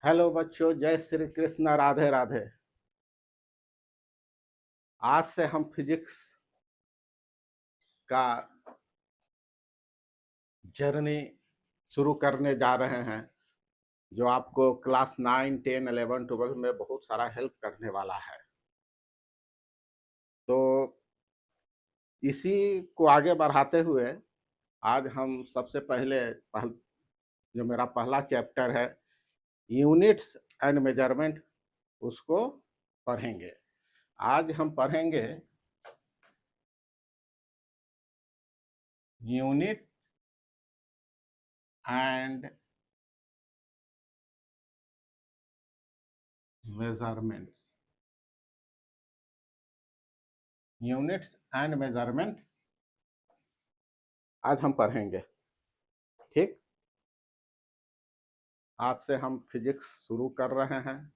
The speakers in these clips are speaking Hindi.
हेलो बच्चों, जय श्री कृष्ण, राधे राधे। आज से हम फिजिक्स का जर्नी शुरू करने जा रहे हैं, जो आपको क्लास 9, 10, 11, 12 में बहुत सारा हेल्प करने वाला है। तो इसी को आगे बढ़ाते हुए आज हम सबसे जो मेरा पहला चैप्टर है, यूनिट्स एंड मेजरमेंट, उसको पढ़ेंगे। आज हम पढ़ेंगे unit and measurements. Units and measurement आज हम पढ़ेंगे। ठीक, आज से हम फिजिक्स शुरू कर रहे हैं।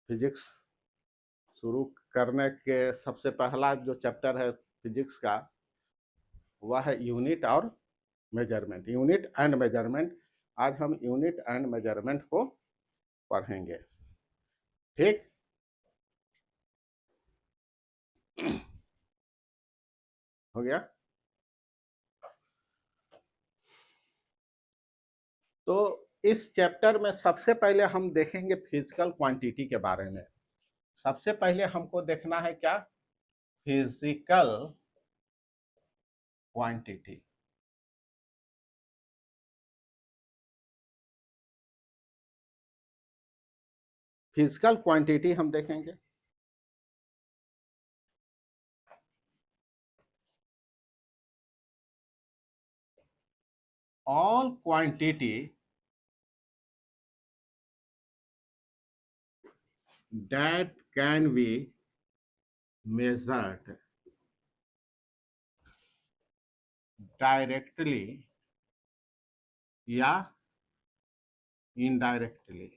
फिजिक्स शुरू करने के सबसे पहला जो चैप्टर है फिजिक्स का, वह है यूनिट और मेजरमेंट, यूनिट एंड मेजरमेंट। आज हम यूनिट एंड मेजरमेंट को पढ़ेंगे। ठीक, हो गया। तो इस चैप्टर में सबसे पहले हम देखेंगे फिजिकल क्वांटिटी के बारे में। सबसे पहले हमको देखना है क्या? Physical quantity. फिजिकल क्वांटिटी हम देखेंगे। All quantity that can be measured directly या indirectly,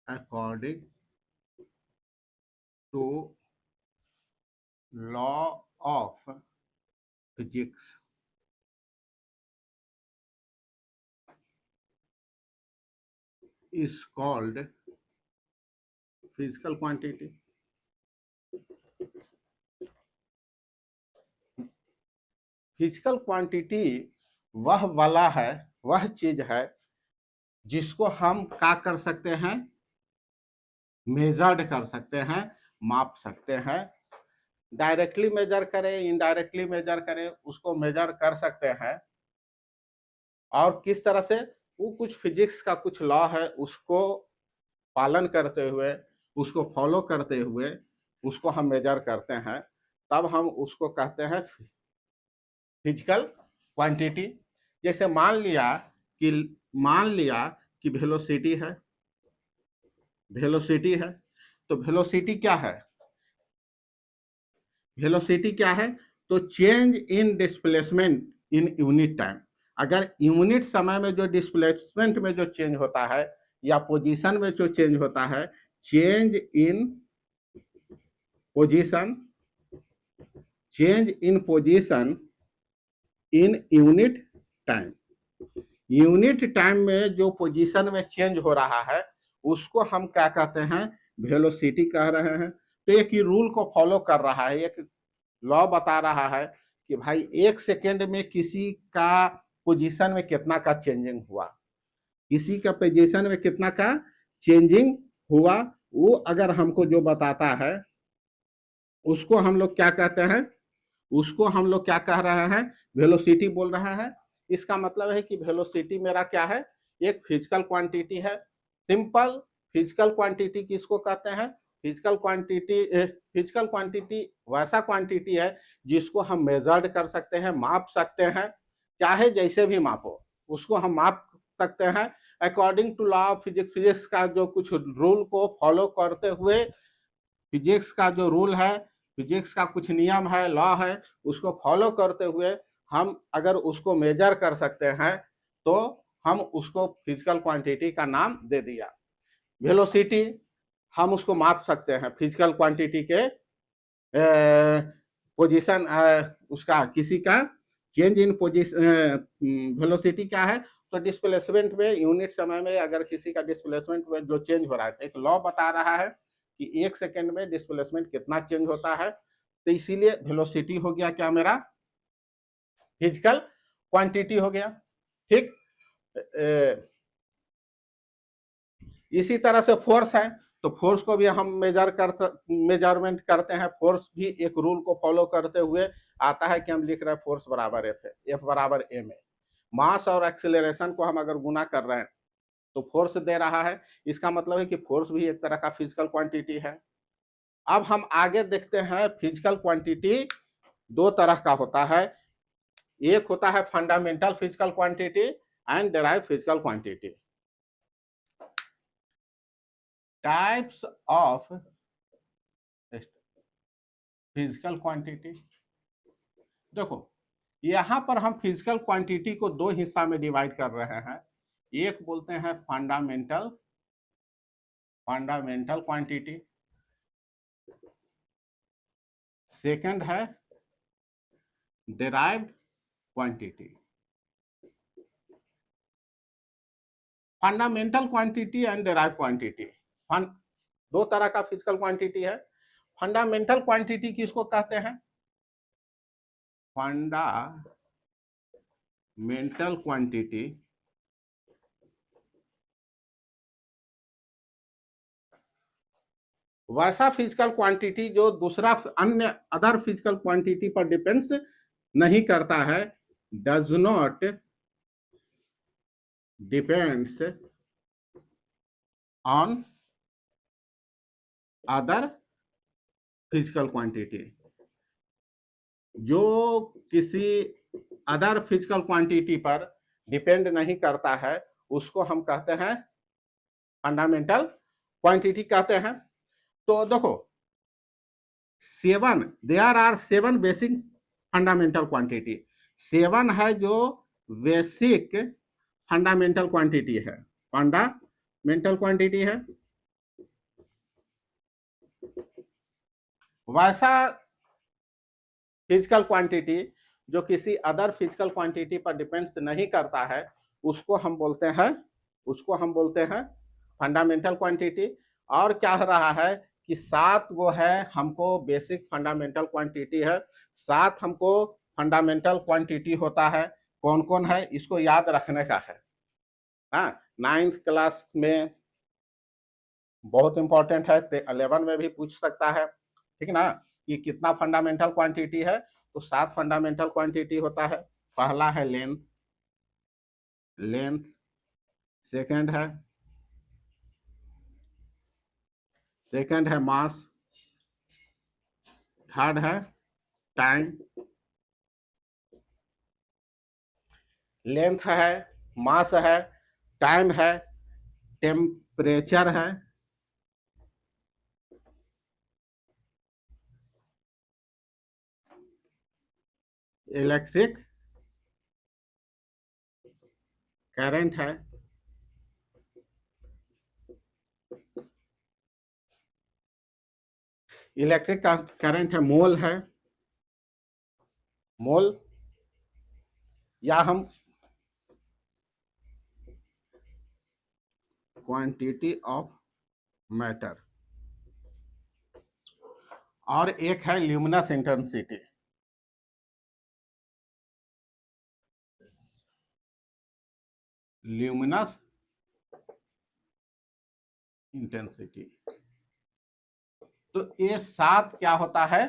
according to law of physics is called physical quantity। Physical quantity वह वाला है, वह चीज है जिसको हम क्या कर सकते हैं? मेजर्ड कर सकते हैं, माप सकते हैं। डायरेक्टली मेजर करें, इनडायरेक्टली मेजर करें, उसको मेजर कर सकते हैं। और किस तरह से? वो कुछ फिजिक्स का कुछ लॉ है, उसको पालन करते हुए, उसको फॉलो करते हुए उसको हम मेजर करते हैं, तब हम उसको कहते हैं फिजिकल क्वांटिटी। जैसे मान लिया कि वेलोसिटी है, तो वेलोसिटी क्या है? वेलोसिटी क्या है? तो change in displacement in unit time. अगर यूनिट समय में जो डिस्प्लेसमेंट में जो चेंज होता है या पोजीशन में जो चेंज होता है, change in position in unit time. Unit time में जो पोजीशन में चेंज हो रहा है उसको हम क्या कहते हैं? वेलोसिटी कह रहे हैं। तो एक ही रूल को फॉलो कर रहा है, एक लॉ बता रहा है कि भाई 1 सेकेंड में किसी का पोजीशन में कितना का चेंजिंग हुआ, किसी का पोजीशन में कितना का चेंजिंग हुआ, वो अगर हमको जो बताता है उसको हम लोग क्या कहते हैं? उसको हम लोग क्या कह रहे हैं? वेलोसिटी बोल रहे हैं। इसका मतलब है कि वेलोसिटी मेरा क्या है? एक फिजिकल क्वांटिटी है। सिंपल, फिजिकल क्वांटिटी किसको कहते हैं? फिजिकल क्वांटिटी वैसा क्वांटिटी है जिसको हम मेजर्ड कर सकते हैं, माप सकते हैं, चाहे जैसे भी मापो उसको हम माप सकते हैं according to law of physics. Physics का जो कुछ रूल को फॉलो करते हुए, फिजिक्स का जो रूल है, फिजिक्स का कुछ नियम है, लॉ है, उसको फॉलो करते हुए हम अगर उसको मेजर कर सकते हैं तो हम उसको फिजिकल क्वांटिटी का नाम दे दिया। वेलोसिटी हम उसको माप सकते हैं फिजिकल क्वांटिटी के पोजीशन, उसका किसी का चेंज इन पोजीशन वेलोसिटी क्या है, तो डिस्प्लेसमेंट में यूनिट समय में अगर किसी का डिस्प्लेसमेंट में जो चेंज हो रहा है, एक लॉ बता रहा है कि 1 सेकंड में डिस्प्लेसमेंट कितना चेंज होता है, तो इसीलिए वेलोसिटी हो गया क्या मेरा फिजिकल क्वांटिटी हो गया। ठीक, इसी तरह से फोर्स है, तो फोर्स को भी हम मेजरमेंट करते हैं। फोर्स भी एक रूल को फॉलो करते हुए आता है कि हम लिख रहे हैं फोर्स बराबर एफ है, एफ बराबर एम है। मास और एक्सेलरेशन को हम अगर गुना कर रहे हैं तो फोर्स दे रहा है, इसका मतलब है कि फोर्स भी एक तरह का फिजिकल क्वांटिटी है। अब हम आगे देखते हैं, फिजिकल क्वांटिटी दो तरह का होता है, एक होता है fundamental physical quantity and derive physical quantity. Types of physical quantity, देखो यहां पर हम फिजिकल क्वांटिटी को दो हिस्सा में डिवाइड कर रहे हैं। एक बोलते हैं फंडामेंटल क्वांटिटी, सेकंड है derived quantity. Fundamental quantity and derived quantity, दो तरह का फिजिकल क्वांटिटी है। फंडामेंटल क्वांटिटी किसको कहते हैं, फंडामेंटल क्वांटिटी वैसा फिजिकल क्वांटिटी जो दूसरा अन्य अदर फिजिकल क्वांटिटी पर डिपेंड्स नहीं करता है, does not depends on other physical quantity, जो किसी अदर फिजिकल क्वांटिटी पर डिपेंड नहीं करता है, उसको हम कहते हैं फंडामेंटल क्वांटिटी कहते हैं। तो देखो there are 7 basic fundamental quantity, 7 है जो बेसिक फंडामेंटल क्वांटिटी है, फंडामेंटल क्वांटिटी है। वैसा फिजिकल क्वांटिटी जो किसी अदर फिजिकल क्वांटिटी पर डिपेंड्स नहीं करता है, उसको हम बोलते हैं फंडामेंटल क्वांटिटी। और क्या हो रहा है कि 7 गो है हमको बेसिक फंडामेंटल क्वांटिटी है, 7 हमको फंडामेंटल क्वांटिटी होता है। कौन कौन है इसको याद रखने का है। हाँ, 9th क्लास में बहुत इंपॉर्टेंट है, 11 में भी पूछ सकता है, ठीक ना, कि कितना फंडामेंटल क्वांटिटी है, तो 7 फंडामेंटल क्वांटिटी होता है। पहला है लेंथ, सेकंड है मास, थर्ड है टाइम। लेंथ है, मास है, टाइम है, टेम्परेचर है, इलेक्ट्रिक करंट है, इलेक्ट्रिक करंट है, मोल या हम क्वांटिटी ऑफ मैटर, और एक है ल्यूमिनस इंटेंसिटी। ल्यूमिनस इंटेंसिटी, तो ये 7 क्या होता है,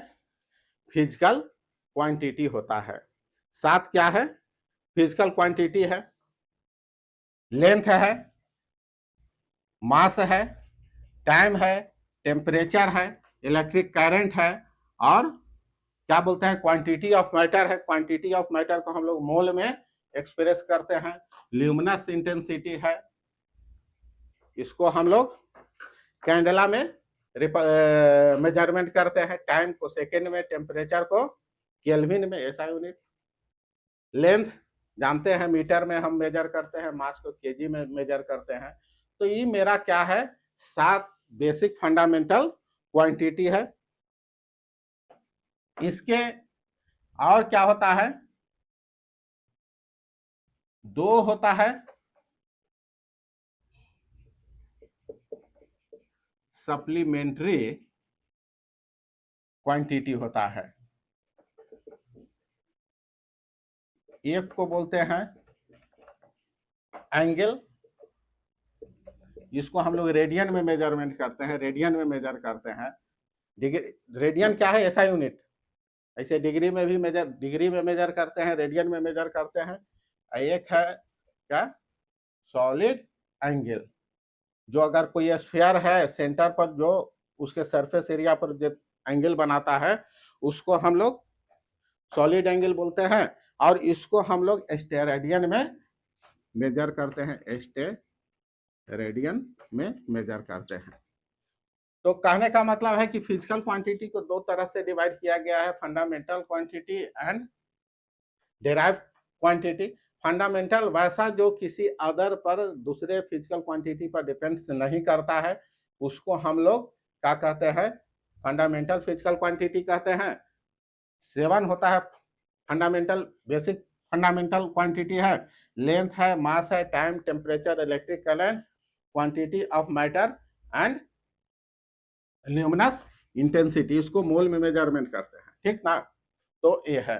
फिजिकल क्वांटिटी होता है। 7 क्या है, फिजिकल क्वांटिटी है। लेंथ है, मास है, टाइम है, टेम्परेचर है, इलेक्ट्रिक करंट है, और क्या बोलते हैं क्वांटिटी ऑफ मैटर है। क्वांटिटी ऑफ मैटर को हम लोग मोल में एक्सप्रेस करते हैं। ल्यूमिनस इंटेंसिटी है, इसको हम लोग कैंडेला में मेजरमेंट करते हैं, टाइम को सेकेंड में, टेम्परेचर को केल्विन में, ऐसा यूनिट। लेंथ जानते हैं मीटर में हम मेजर करते हैं, मास को केजी में मेजर करते हैं। तो ये मेरा क्या है, 7 बेसिक फंडामेंटल क्वांटिटी है। इसके और क्या होता है, 2 होता है सप्लीमेंट्री क्वांटिटी होता है। एक को बोलते हैं एंगल, जिसको हम लोग रेडियन में मेजरमेंट करते हैं, रेडियन में मेजर करते हैं। रेडियन क्या है, ऐसा यूनिट, ऐसे डिग्री में भी मेजर, डिग्री में मेजर करते हैं, रेडियन में मेजर करते हैं। एक है क्या, सॉलिड एंगल, जो अगर कोई स्फीयर है सेंटर पर, जो उसके सरफेस एरिया पर जो एंगल बनाता है, उसको हम लोग सॉलिड एंगल बोलते हैं। और इसको हम लोग स्टेरेडियन में मेजर करते हैं, स्टेरेडियन में मेजर करते हैं। तो कहने का मतलब है कि फिजिकल क्वांटिटी को 2 तरह से डिवाइड किया गया है, fundamental quantity and derived quantity. Fundamental वैसा जो किसी अदर पर, दूसरे फिजिकल क्वांटिटी पर डिपेंड नहीं करता है, उसको हम लोग क्या कहते हैं, फंडामेंटल फिजिकल क्वांटिटी कहते हैं। 7 होता है फंडामेंटल, बेसिक फंडामेंटल क्वांटिटी है, लेंथ है, मास है, time, temperature, electric current, quantity of matter and luminous intensity, इसको मोल में मेजरमेंट करते हैं, ठीक ना। तो ये है।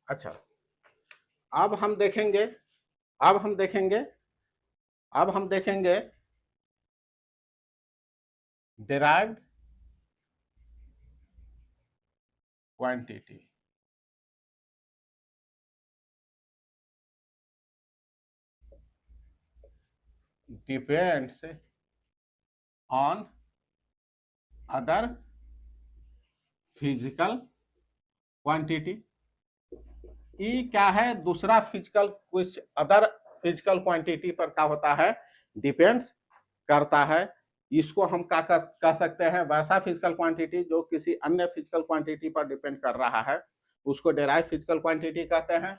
अच्छा, अब हम देखेंगे, अब हम देखेंगे, अब हम देखेंगे derived quantity. Depends on other physical quantity. ई क्या है, दूसरा फिजिकल, कुछ अदर फिजिकल क्वांटिटी पर क्या होता है, डिपेंड्स करता है। इसको हम क्या कह सकते हैं, वैसा फिजिकल क्वांटिटी जो किसी अन्य फिजिकल क्वांटिटी पर डिपेंड कर रहा है, उसको डेराइव फिजिकल क्वांटिटी कहते हैं।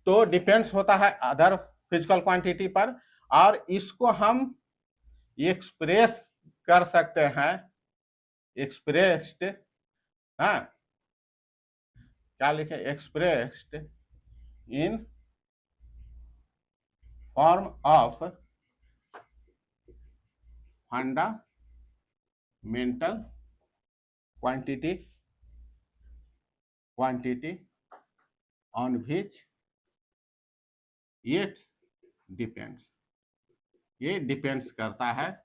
तो डिपेंड्स होता है अदर फिजिकल क्वांटिटी पर, और इसको हम एक्सप्रेस कर सकते हैं, एक्सप्रेस्ड, हाँ क्या लिखे, expressed in form of fundamental quantity, quantity on which it depends, ये डिपेंड्स करता है।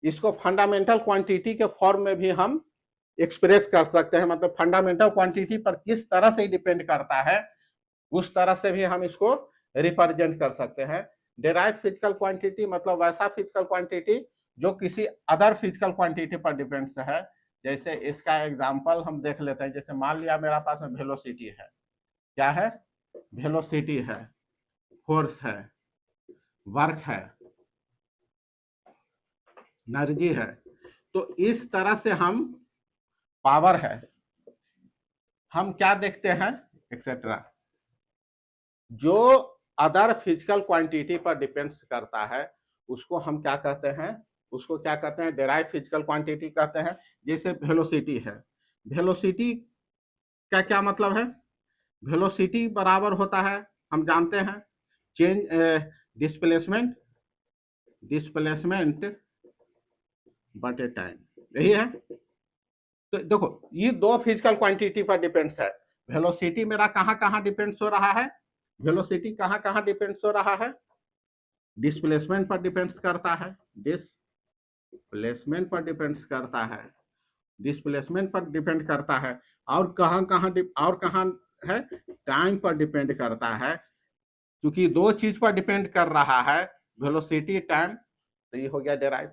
इसको फंडामेंटल क्वांटिटी के फॉर्म में भी हम एक्सप्रेस कर सकते हैं, मतलब फंडामेंटल क्वांटिटी पर किस तरह से डिपेंड करता है, उस तरह से भी हम इसको रिप्रेजेंट कर सकते हैं। डेराइव फिजिकल क्वांटिटी मतलब वैसा फिजिकल क्वांटिटी जो किसी अदर फिजिकल क्वांटिटी पर डिपेंड्स है। जैसे इसका एग्जांपल हम देख लेते हैं, जैसे मान लिया मेरा पास में वेलोसिटी है, क्या है, वेलोसिटी है, फोर्स है, वर्क है, एनर्जी है। तो इस तरह से हम, पावर है, हम क्या देखते हैं, एक्सेट्रा, जो अदर फिजिकल क्वांटिटी पर डिपेंड्स करता है, उसको हम क्या कहते हैं, उसको क्या कहते हैं, डेराइव फिजिकल क्वांटिटी कहते हैं। जैसे वेलोसिटी है, वेलोसिटी का क्या मतलब है, वेलोसिटी बराबर होता है, हम जानते हैं, चेंज डिस्प्लेसमेंट, डिस्प्लेसमेंट बटे टाइम, यही है। तो देखो ये 2 फिजिकल क्वांटिटी पर डिपेंड्स है। वेलोसिटी मेरा कहाँ कहाँ डिपेंड्स हो रहा है, वेलोसिटी कहाँ कहाँ डिपेंड्स हो रहा है, डिस्प्लेसमेंट पर डिपेंड्स करता है, डिस्प्लेसमेंट पर डिपेंड्स करता है, डिस्प्लेसमेंट पर डिपेंड करता है, और कहाँ कहाँ और कहाँ है, टाइम पर डिपेंड करता है। क्योंकि 2 चीज पर डिपेंड कर रहा है, वेलोसिटी, टाइम, तो ये हो गया डेराइव,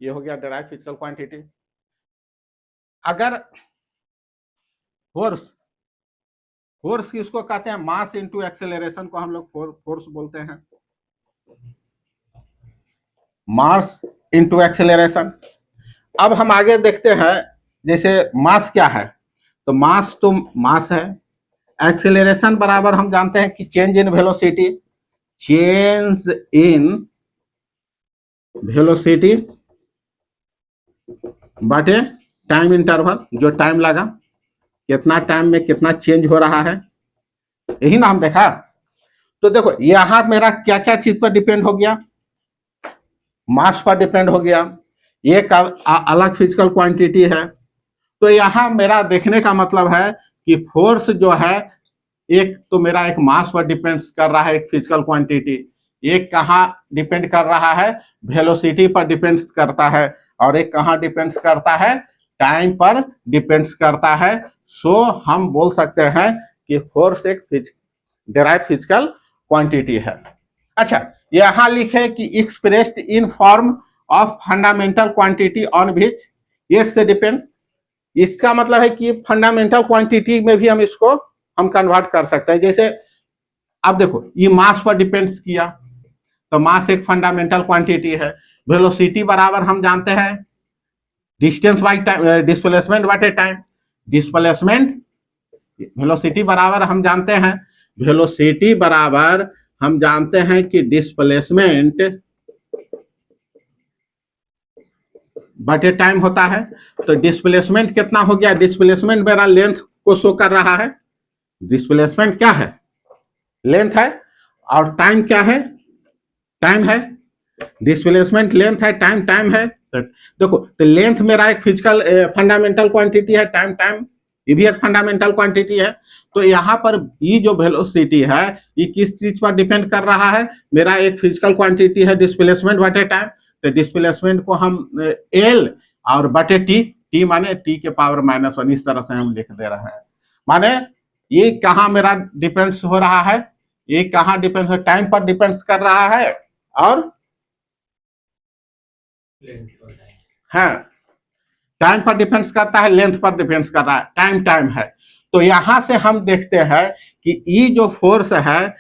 ये हो गया डेराइव फिजिकल क्वांटिटी। अगर फोर्स, फोर्स किसको कहते हैं, मास इनटू एक्सेलरेशन को हम लोग फोर्स बोलते हैं, मास इनटू एक्सेलरेशन। अब हम आगे देखते हैं, जैसे मास क्या है, तो मास है। एक्सेलरेशन बराबर हम जानते हैं कि change in velocity, change in velocity बटे टाइम इंटरवल, जो टाइम लगा, कितना टाइम में कितना चेंज हो रहा है, यही ना हम देखा। तो देखो यहां मेरा क्या क्या चीज पर डिपेंड हो गया, मास पर डिपेंड हो गया, एक अलग फिजिकल क्वांटिटी है। तो यहां मेरा देखने का मतलब है कि फोर्स जो है, एक तो मेरा एक मास पर डिपेंड कर रहा है, एक फिजिकल क्वांटिटी, एक कहाँ डिपेंड कर रहा है, वेलोसिटी पर डिपेंड करता है, और एक कहाँ डिपेंड करता है, टाइम पर डिपेंड करता है। सो हम बोल सकते हैं कि फोर्स एक डेराइव फिजिकल क्वांटिटी है। अच्छा, यहां लिखे कि expressed in form of fundamental quantity on which it से डिपेंड। इसका मतलब है कि फंडामेंटल क्वांटिटी में भी हम कन्वर्ट कर सकते हैं। जैसे अब देखो ये मास पर डिपेंड किया, तो मास एक फंडामेंटल क्वांटिटी है। वेलोसिटी बराबर हम जानते हैं distance by time, displacement by time. Displacement, velocity बराबर हम जानते हैं, वेलोसिटी बराबर हम जानते हैं कि डिस्प्लेसमेंट बटे टाइम होता है। तो डिस्प्लेसमेंट कितना हो गया, डिस्प्लेसमेंट मेरा लेंथ को शो कर रहा है। डिस्प्लेसमेंट क्या है, लेंथ है, और टाइम क्या है, टाइम है। डिस्प्लेसमेंट लेंथ है, टाइम है। तो देखो, तो लेंथ मेरा एक फिजिकल फंडामेंटल क्वांटिटी है, टाइम ये भी एक फंडामेंटल क्वांटिटी है। तो यहाँ पर ये जो वेलोसिटी है ये किस चीज पर डिपेंड कर रहा है, मेरा एक फिजिकल क्वांटिटी है डिस्प्लेसमेंट बटे टाइम। तो डिस्प्लेसमेंट को हम एल और बटे टी माने टी के पावर -1, इस तरह से हम लिख दे रहे हैं। माने ये कहाँ मेरा डिपेंड्स हो रहा है, ये कहाँ डिपेंड्स हो, टाइम पर डिपेंड्स कर रहा है, और हाँ टाइम पर डिपेंड्स करता है, लेंथ पर डिपेंड्स कर रहा है, टाइम है। तो यहां से हम देखते हैं कि ये जो फोर्स है,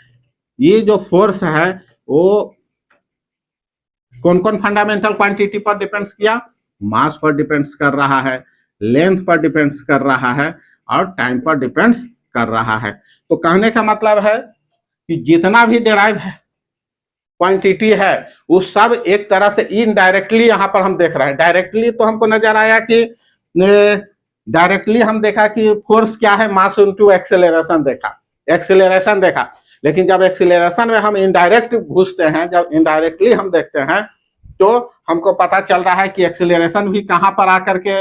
ये जो फोर्स है वो कौन कौन फंडामेंटल क्वांटिटी पर डिपेंड्स किया, मास पर डिपेंड्स कर रहा है, लेंथ पर डिपेंड्स कर रहा है, और टाइम पर डिपेंड्स कर रहा है। तो कहने का मतलब है कि जितना भी डेराइव है क्वांटिटी है वो सब एक तरह से इनडायरेक्टली यहाँ पर हम देख रहे हैं। डायरेक्टली तो हमको नजर आया कि डायरेक्टली हम देखा कि फोर्स क्या है, मास इनटू एक्सेलरेशन देखा, एक्सेलरेशन देखा। लेकिन जब एक्सेलरेशन में हम इनडायरेक्ट घुसते हैं, जब इनडायरेक्टली हम देखते हैं, तो हमको पता चल रहा है कि एक्सेलरेशन भी कहाँ पर आकर के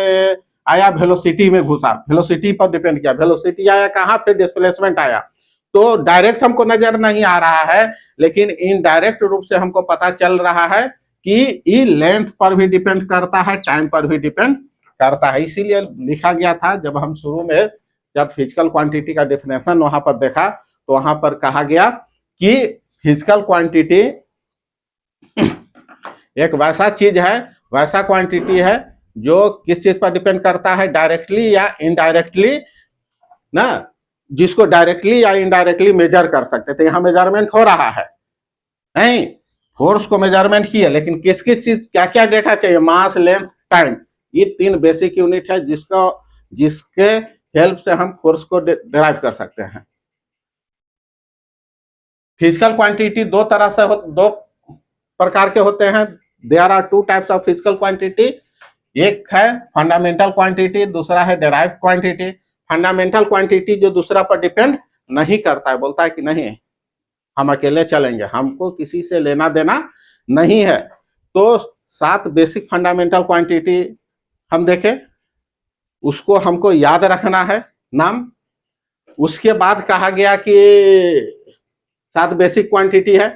आया, वेलोसिटी में घुसा, वेलोसिटी पर डिपेंड किया, वेलोसिटी आया कहाँ पे, डिस्प्लेसमेंट आया। तो डायरेक्ट हमको नजर नहीं आ रहा है, लेकिन इनडायरेक्ट रूप से हमको पता चल रहा है कि ये लेंथ पर भी डिपेंड करता है, टाइम पर भी डिपेंड करता है। इसीलिए लिखा गया था, जब हम शुरू में जब फिजिकल क्वांटिटी का डेफिनेशन वहां पर देखा, तो वहां पर कहा गया कि फिजिकल क्वांटिटी एक वैसा चीज है, वैसा क्वांटिटी है जो किस चीज पर डिपेंड करता है, डायरेक्टली या इनडायरेक्टली ना, जिसको डायरेक्टली या इनडायरेक्टली मेजर कर सकते थे। यहां मेजरमेंट हो रहा है, नहीं फोर्स को मेजरमेंट किया, लेकिन किस किस चीज क्या क्या डेटा चाहिए, मास, लेंथ, टाइम, ये 3 बेसिक यूनिट है जिसके हेल्प से हम फोर्स को डिराइव कर सकते हैं। फिजिकल क्वांटिटी दो तरह से दो प्रकार के होते हैं। There are 2 types of physical quantity, एक है फंडामेंटल क्वांटिटी, दूसरा है डेराइव क्वांटिटी। फंडामेंटल क्वांटिटी जो दूसरा पर डिपेंड नहीं करता है, बोलता है कि नहीं हम अकेले चलेंगे, हमको किसी से लेना देना नहीं है। तो 7 बेसिक फंडामेंटल क्वांटिटी हम देखें, उसको हमको याद रखना है नाम। उसके बाद कहा गया कि 7 बेसिक क्वांटिटी है,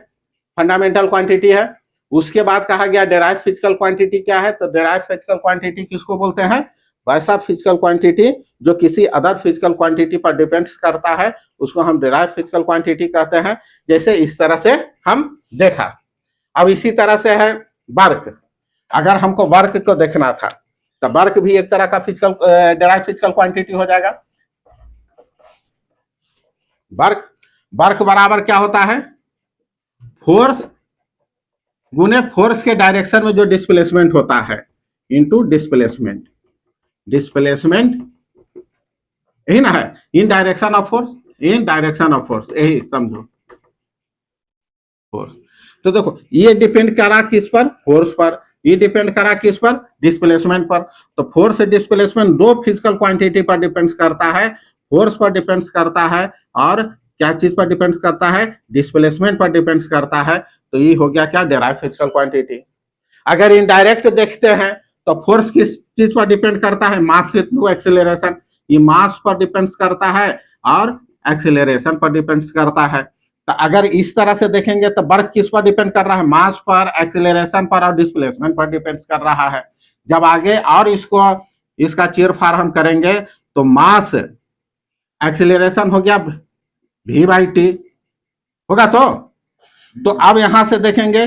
फंडामेंटल क्वांटिटी है। उसके बाद कहा गया डेराइव फिजिकल क्वांटिटी क्या है, तो डेराइव फिजिकल क्वांटिटी किसको बोलते हैं, वैसा फिजिकल क्वांटिटी जो किसी अदर फिजिकल क्वांटिटी पर डिपेंड करता है, उसको हम डेराइव फिजिकल क्वांटिटी कहते हैं। जैसे इस तरह से हम देखा। अब इसी तरह से है वर्क, अगर हमको वर्क को देखना था तो वर्क भी एक तरह का फिजिकल डेराइव फिजिकल क्वांटिटी हो जाएगा। वर्क बराबर क्या होता है, फोर्स गुने फोर्स के डायरेक्शन में जो डिस्प्लेसमेंट होता है, इनटू डिस्प्लेसमेंट यही ना है, इन direction of force, in direction of force, यही समझो फोर्स। तो देखो ये डिपेंड करा किस पर, फोर्स पर, ये डिपेंड करा किस पर, डिस्प्लेसमेंट पर। तो फोर्स डिस्प्लेसमेंट दो फिजिकल क्वांटिटी पर डिपेंड करता है, फोर्स पर डिपेंड करता है और क्या चीज पर डिपेंड करता है, डिस्प्लेसमेंट पर डिपेंड करता है। तो ये हो गया क्या, डेराइव फिजिकल क्वांटिटी। अगर इनडायरेक्ट देखते हैं तो फोर्स किस चीज पर डिपेंड करता है, मास थ्रू एक्सेलरेशन, ये मास पर डिपेंड करता है और एक्सेलरेशन पर डिपेंड करता है। तो अगर इस तरह से देखेंगे तो वर्क किस पर डिपेंड कर रहा है, मास पर, एक्सेलरेशन पर और डिस्प्लेसमेंट पर डिपेंड कर रहा है। जब आगे और इसको इसका चीरफाड़ हम करेंगे तो मास एक्सेलरेशन हो गया v/t होगा। तो अब यहां से देखेंगे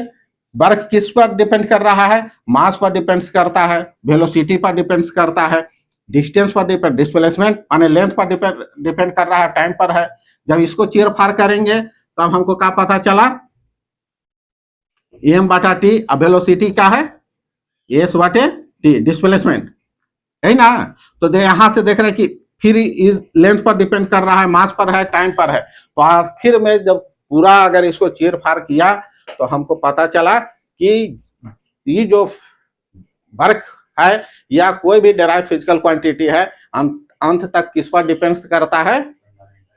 वर्क किस पर डिपेंड कर रहा है, मास पर डिपेंड करता है, वेलोसिटी पर डिपेंड करता है, डिस्टेंस पर डिपेंड, डिस्प्लेसमेंट माने लेंथ पर डिपेंड कर रहा है, टाइम पर है। जब इसको चीरफाड़ करेंगे तब तो हमको क्या पता चला, m/t, अब वेलोसिटी क्या है, s/t, डिस्प्लेसमेंट, है ना। तो यहां से देख रहे हैं कि फिर लेंथ पर डिपेंड कर रहा है, मास पर है, टाइम पर है। तो आखिर में जब पूरा अगर इसको चीरफाड़ किया तो हमको पता चला कि ये जो वर्क है या कोई भी डेराइव फिजिकल क्वांटिटी है अंत तक किस पर डिपेंड करता है,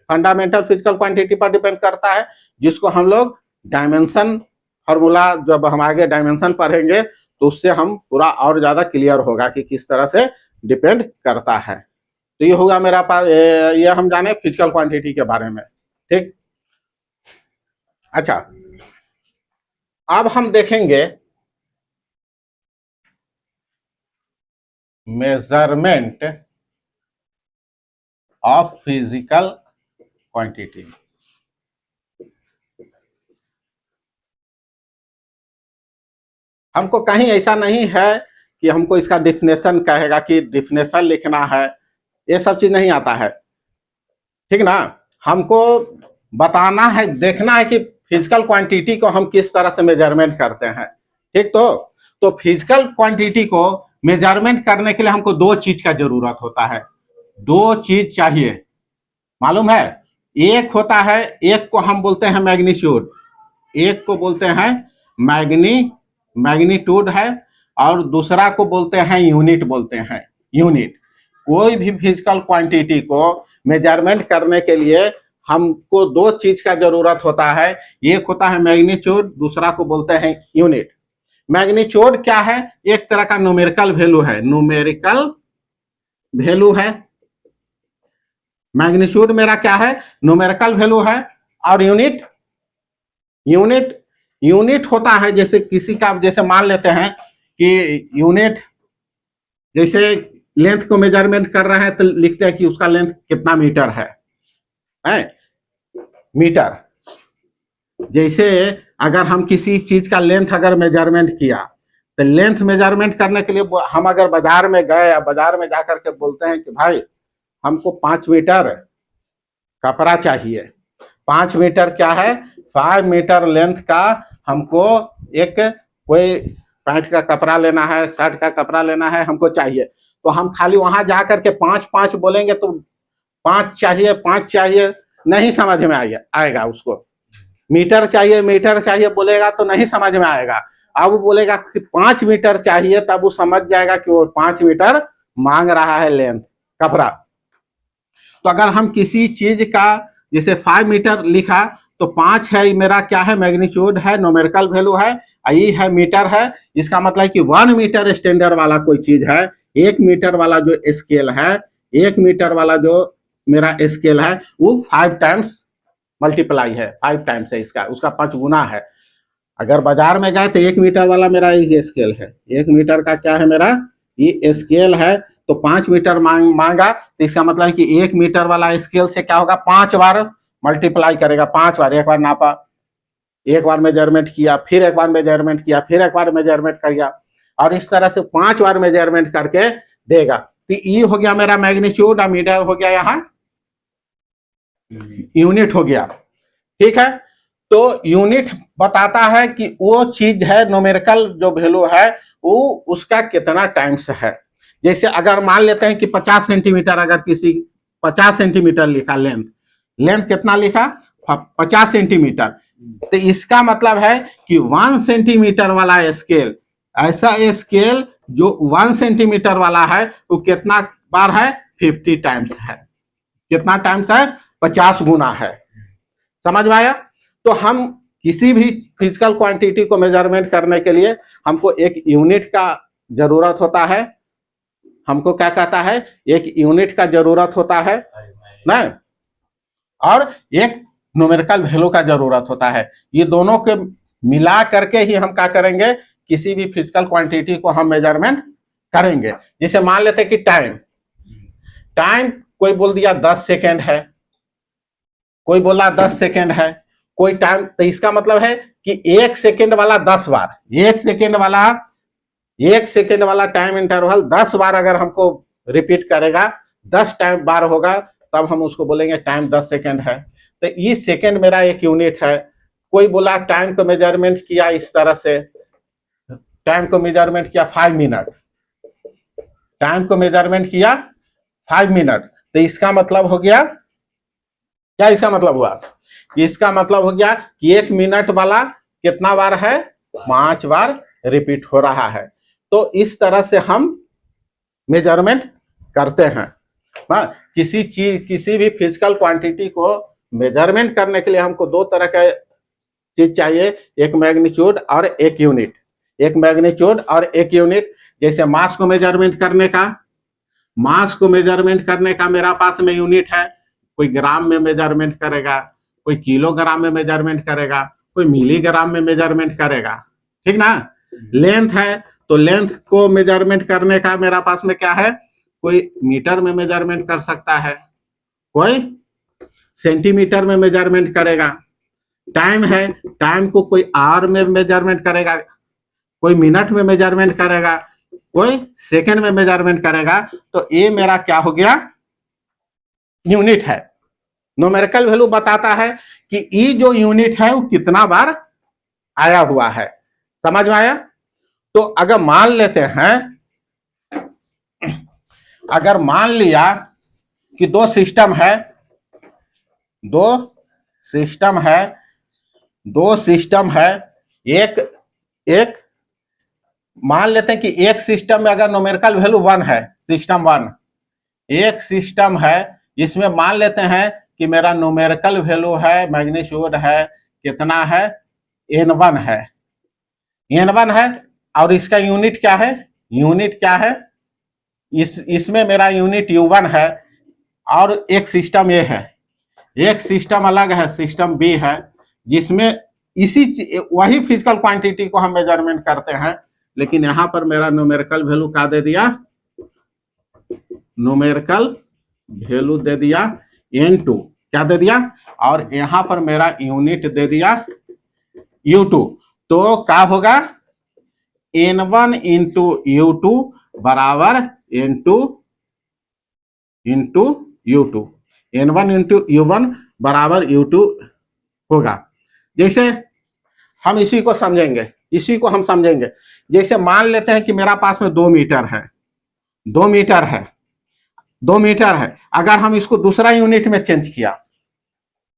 फंडामेंटल फिजिकल क्वांटिटी पर डिपेंड करता है, जिसको हम लोग डायमेंशन फॉर्मूला, जब हम आगे डायमेंशन पढ़ेंगे तो उससे हम पूरा और ज्यादा क्लियर होगा कि किस तरह से डिपेंड करता है। तो ये होगा मेरा पास, ये हम जाने फिजिकल क्वांटिटी के बारे में, ठीक। अच्छा, अब हम देखेंगे मेजरमेंट ऑफ फिजिकल क्वांटिटी। हमको कहीं ऐसा नहीं है कि हमको इसका डिफिनेशन कहेगा कि डिफिनेशन लिखना है, ये सब चीज नहीं आता है, ठीक ना। हमको बताना है, देखना है कि फिजिकल क्वांटिटी को हम किस तरह से मेजरमेंट करते हैं, ठीक। तो फिजिकल क्वांटिटी को मेजरमेंट करने के लिए हमको दो चीज का जरूरत होता है, दो चीज चाहिए, मालूम है। एक होता है, एक को हम बोलते हैं मैग्नीट्यूड, एक को बोलते हैं मैग्नीट्यूड है, और दूसरा को बोलते हैं यूनिट, बोलते हैं यूनिट। कोई भी फिजिकल क्वांटिटी को मेजरमेंट करने के लिए हमको दो चीज का जरूरत होता है, एक होता है मैग्नीट्यूड, दूसरा को बोलते हैं यूनिट। मैग्नीट्यूड क्या है, एक तरह का न्यूमेरिकल वैल्यू है, न्यूमेरिकल वैल्यू है। मैग्नीट्यूड मेरा क्या है, न्यूमेरिकल वैल्यू है। और यूनिट, यूनिट होता है जैसे किसी का, जैसे मान लेते हैं कि यूनिट, जैसे लेंथ को मेजरमेंट कर रहे हैं तो लिखते हैं कि उसका लेंथ कितना मीटर है, मीटर। जैसे अगर हम किसी चीज का लेंथ अगर मेजरमेंट किया तो लेंथ मेजरमेंट करने के लिए हम अगर बाजार में गए, बाजार में जाकर के बोलते हैं कि भाई हमको 5 मीटर कपड़ा चाहिए, 5 मीटर क्या है, 5 मीटर लेंथ का हमको एक कोई पैंट का कपड़ा लेना है, शर्ट का कपड़ा लेना है, हमको चाहिए। तो हम खाली वहां जाकर के 5 बोलेंगे तो 5 चाहिए नहीं समझ में आएगा उसको। मीटर चाहिए बोलेगा तो नहीं समझ में आएगा। अब बोलेगा कि 5 मीटर चाहिए, तब वो समझ जाएगा कि वो 5 मीटर मांग रहा है लेंथ कपड़ा। तो अगर हम किसी चीज का जैसे 5 मीटर लिखा तो 5 है मेरा क्या है, मैग्नीट्यूड है, न्यूमेरिकल वैल्यू है, आई है मीटर है। इसका मतलब कि 1 मीटर स्टैंडर्ड वाला कोई चीज है, 1 मीटर वाला जो स्केल है, 1 मीटर वाला जो मेरा स्केल है वो 5 टाइम्स मल्टीप्लाई है, 5 टाइम्स है इसका, उसका 5 गुना है। अगर बाजार में गए तो 1 मीटर वाला मेरा ये स्केल है, 1 मीटर का क्या है मेरा ये स्केल है, तो 5 मीटर मांगा तो इसका मतलब है कि 1 मीटर वाला स्केल से क्या होगा, 5 बार मल्टीप्लाई करेगा, 5 बार। एक बार नापा, एक बार मेजरमेंट किया, फिर एक बार मेजरमेंट किया, फिर एक बार मेजरमेंट किया, और इस तरह से 5 बार मेजरमेंट करके देगा। तो ये हो गया मेरा मैग्नीट्यूड, और मीटर हो गया यहाँ यूनिट हो गया, ठीक है। तो यूनिट बताता है कि वो चीज है, न्यूमेरिकल जो वैल्यू है वो उसका कितना टाइम्स है। जैसे अगर मान लेते हैं कि 50 सेंटीमीटर अगर किसी 50 सेंटीमीटर लिखा लेंथ, लेंथ कितना लिखा 50 सेंटीमीटर। तो इसका मतलब है कि 1 सेंटीमीटर वाला स्केल, ऐसा स्केल जो 1 सेंटीमीटर वाला है वो कितना बार है 50 टाइम्स है। कितना टाइम्स है 50 गुना है। समझ में आया। तो हम किसी भी फिजिकल क्वांटिटी को मेजरमेंट करने के लिए हमको एक यूनिट का जरूरत होता है। हमको क्या कहता है एक यूनिट का जरूरत होता है ना, और एक न्यूमेरिकल वैल्यू का जरूरत होता है। ये दोनों के मिला करके ही हम क्या करेंगे किसी भी फिजिकल क्वांटिटी को हम मेजरमेंट करेंगे। जैसे मान लेते हैं कि टाइम, टाइम कोई बोल दिया 10 सेकेंड है, कोई बोला 10 सेकेंड है, कोई टाइम, तो इसका मतलब है कि 1 सेकेंड वाला 10 बार, 1 सेकेंड वाला टाइम इंटरवल 10 बार अगर हमको रिपीट करेगा, 10 टाइम बार होगा, तब हम उसको बोलेंगे टाइम 10 सेकेंड है। तो ये सेकेंड मेरा एक यूनिट है। कोई बोला टाइम को मेजरमेंट किया इस तरह से, टाइम को मेजरमेंट किया 5 मिनट, टाइम को मेजरमेंट किया 5 मिनट, तो इसका मतलब हो गया क्या, इसका मतलब हुआ, इसका मतलब हो गया कि 1 मिनट वाला कितना बार है 5 बार रिपीट हो रहा है। तो इस तरह से हम मेजरमेंट करते हैं। किसी चीज, किसी भी फिजिकल क्वांटिटी को मेजरमेंट करने के लिए हमको दो तरह का चीज चाहिए, एक मैग्नीट्यूड और एक यूनिट। एक मैग्नीट्यूड और एक यूनिट। जैसे मास को मेजरमेंट करने का, मास को मेजरमेंट करने का मेरा पास में यूनिट है, कोई ग्राम में मेजरमेंट करेगा, कोई किलोग्राम में मेजरमेंट करेगा, कोई मिलीग्राम में मेजरमेंट करेगा, ठीक ना। लेंथ है तो लेंथ को मेजरमेंट करने का मेरा पास में क्या है, कोई मीटर में मेजरमेंट कर सकता है, कोई सेंटीमीटर में मेजरमेंट करेगा। टाइम है, टाइम को कोई आवर में मेजरमेंट करेगा, कोई मिनट में मेजरमेंट करेगा, कोई सेकंड में मेजरमेंट करेगा। तो ये मेरा क्या हो गया यूनिट है। न्यूमेरिकल वैल्यू बताता है कि ये जो यूनिट है वो कितना बार आया हुआ है। समझ में आया। तो अगर मान लेते हैं, अगर मान लिया कि दो सिस्टम है, दो सिस्टम है, दो सिस्टम है, एक मान लेते हैं कि एक सिस्टम में अगर न्यूमेरिकल वैल्यू 1 है, सिस्टम 1 एक सिस्टम है, इसमें मान लेते हैं कि मेरा न्यूमेरिकल वैल्यू है, मैग्नीट्यूड है, कितना है n1 है, n1 है, और इसका यूनिट क्या है, यूनिट क्या है, इसमें मेरा यूनिट u1 है, और एक सिस्टम ये है, एक सिस्टम अलग है, सिस्टम बी है, जिसमें इसी वही फिजिकल क्वांटिटी को हम मेजरमेंट करते हैं, लेकिन यहां पर मेरा न्यूमेरिकल वैल्यू क्या दे दिया, न्यूमेरिकल वैल्यू दे दिया n2, क्या दे दिया, और यहां पर मेरा यूनिट दे दिया u2। तो क्या होगा n1 इंटू u2 बराबर n2 into u2, n1 into u1 बराबर u2 होगा। जैसे हम इसी को समझेंगे, इसी को हम समझेंगे। जैसे मान लेते हैं कि मेरा पास में 2 मीटर है, 2 मीटर है, 2 मीटर है, अगर हम इसको दूसरा यूनिट में चेंज किया,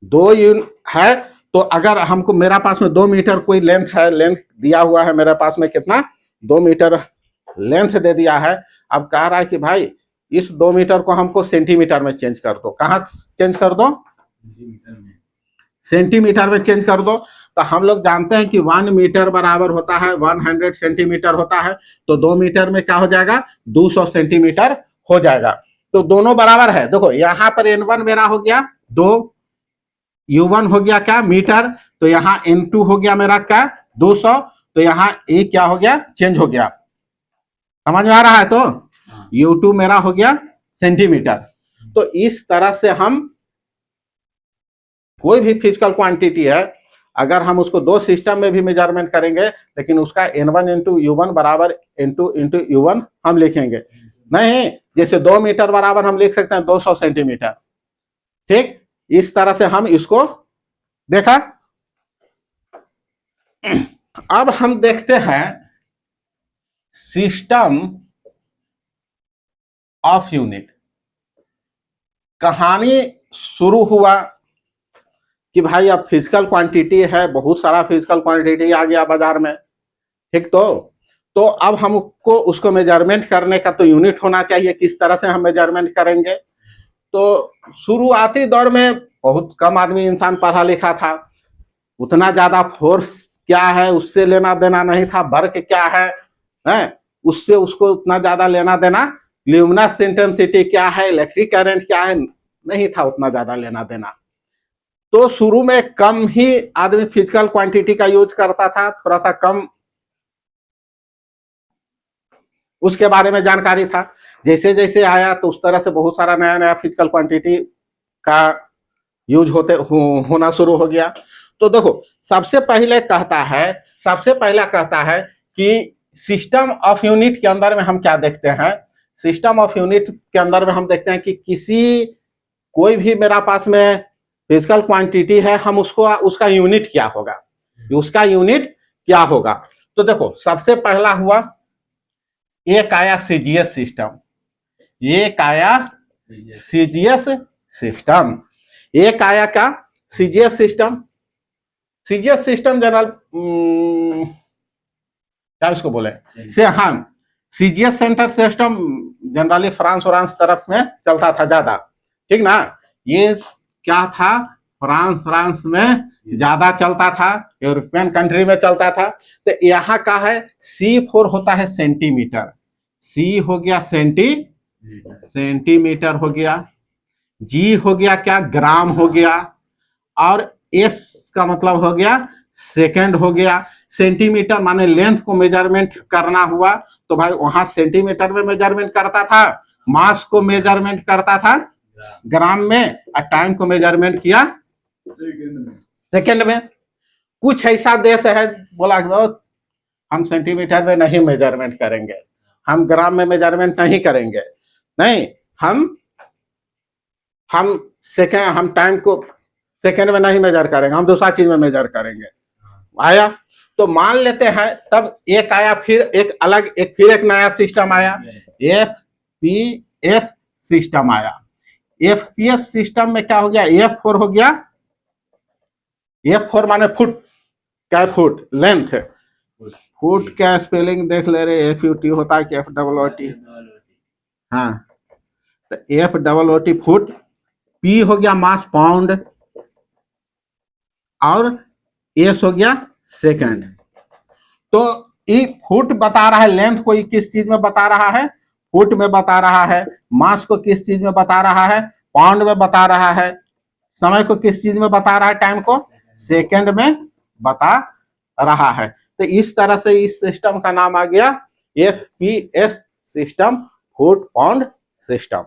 2 यूनिट है, तो अगर हमको मेरा पास में 2 मीटर कोई लेंथ है, लेंथ दिया हुआ है मेरे पास में कितना 2 मीटर लेंथ दे दिया है। अब कह रहा है कि भाई इस 2 मीटर को हमको सेंटीमीटर में चेंज कर दो। कहां चेंज कर दो, सेंटीमीटर में चेंज कर दो। तो हम लोग जानते हैं कि 1 मीटर बराबर होता है 100 सेंटीमीटर होता है, तो 2 मीटर में क्या हो जाएगा 200 सेंटीमीटर हो जाएगा। तो दोनों बराबर है। देखो यहां पर n1 मेरा हो गया 2, u1 हो गया क्या मीटर, तो यहाँ n2 हो गया मेरा क्या 200, तो यहाँ ए क्या हो गया चेंज हो गया। समझ में आ रहा है। तो u2 मेरा हो गया सेंटीमीटर। तो इस तरह से हम कोई भी फिजिकल क्वांटिटी है, अगर हम उसको दो सिस्टम में भी मेजरमेंट करेंगे, लेकिन उसका n1 इंटू u1 बराबर n2 इंटू u1 हम लिखेंगे नहीं। जैसे 2 मीटर बराबर हम लिख सकते हैं 200 सेंटीमीटर, ठीक। इस तरह से हम इसको देखा। अब हम देखते हैं सिस्टम ऑफ यूनिट। कहानी शुरू हुआ कि भाई अब फिजिकल क्वांटिटी है, बहुत सारा फिजिकल क्वांटिटी आ गया बाजार में, ठीक। तो अब हमको उसको मेजरमेंट करने का तो यूनिट होना चाहिए, किस तरह से हम मेजरमेंट करेंगे। तो शुरुआती दौर में बहुत कम आदमी इंसान पढ़ा लिखा था, उतना ज्यादा फोर्स क्या है उससे लेना देना नहीं था, वर्क क्या है उससे उसको उतना ज्यादा लेना देना, ल्यूमिनस इंटेंसिटी क्या है, इलेक्ट्रिक करंट क्या है, नहीं था उतना ज्यादा लेना देना। तो शुरू में कम ही आदमी फिजिकल क्वांटिटी का यूज करता था, थोड़ा सा कम उसके बारे में जानकारी था। जैसे जैसे आया तो उस तरह से बहुत सारा नया नया फिजिकल क्वांटिटी का यूज होना शुरू हो गया। तो देखो सबसे पहले कहता है कि सिस्टम ऑफ यूनिट के अंदर में हम क्या देखते हैं, सिस्टम ऑफ यूनिट के अंदर में हम देखते हैं कि कोई भी मेरा पास में फिजिकल क्वांटिटी है, हम उसका यूनिट क्या होगा, तो देखो सबसे पहला हुआ एक आया सीजीएस सिस्टम, एक आया सीजीएस सिस्टम, एक आया क्या CGS system. CGS system general क्या उसको बोले से, हाँ CGS centre system generally France तरफ में चलता था ज्यादा, ठीक ना। ये क्या था, फ्रांस में ज्यादा चलता था, यूरोपियन कंट्री में चलता था। तो यहाँ का है C4 होता है सेंटीमीटर, C हो गया सेंटीमीटर हो गया, G हो गया क्या ग्राम हो गया, और S का मतलब हो गया सेकंड हो गया। सेंटीमीटर माने लेंथ को मेजरमेंट करना हुआ तो भाई वहां सेंटीमीटर में मेजरमेंट करता था, मास को मेजरमेंट करता था ग्राम में, और टाइम को मेजरमेंट किया सेकंड में। कुछ ऐसा देश है बोला हम सेंटीमीटर में नहीं मेजरमेंट करेंगे, हम ग्राम में मेजरमेंट नहीं करेंगे, नहीं हम टाइम को सेकंड में नहीं मेजर करेंगे, हम दूसरा चीज में मेजर करेंगे। आया तो मान लेते हैं, तब एक आया, फिर एक नया सिस्टम आया, एफपीएस सिस्टम आया। एफपीएस सिस्टम में क्या हो गया, F4 हो गया, F4 माने फुट, क्या फुट लेंथ, फुट का स्पेलिंग देख ले रहे, FUT होता है कि FOOT, हाँ तो FOOT फुट, P हो गया मास पाउंड, और S हो गया सेकंड। तो ये फुट बता रहा है, लेंथ को किस चीज में बता रहा है, फुट में बता रहा है, मास को किस चीज में बता रहा है, पाउंड में बता रहा है, समय को किस चीज में बता रहा है, टाइम को सेकंड में बता रहा है। तो इस तरह से इस सिस्टम का नाम आ गया FPS system, foot pound system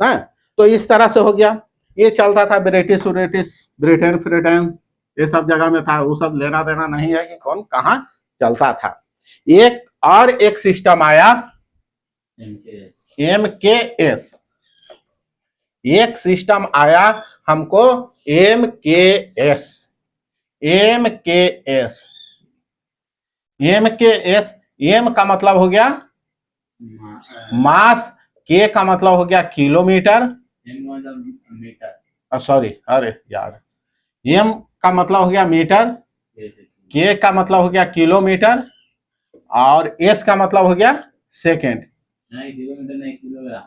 है। तो इस तरह से हो गया। ये चलता था ब्रिटेन ये सब जगह में था, वो सब लेना देना नहीं है कि कौन कहाँ चलता था। एक सिस्टम आया MKS, एक सिस्टम आया हमको MKS। M का मतलब हो गया मास, K का मतलब हो गया किलोमीटर, सॉरी अरे यार, M का मतलब हो गया मीटर, K का मतलब हो गया किलोमीटर, और S का मतलब हो गया सेकेंड। नहीं किलोमीटर नहीं, किलोग्राम।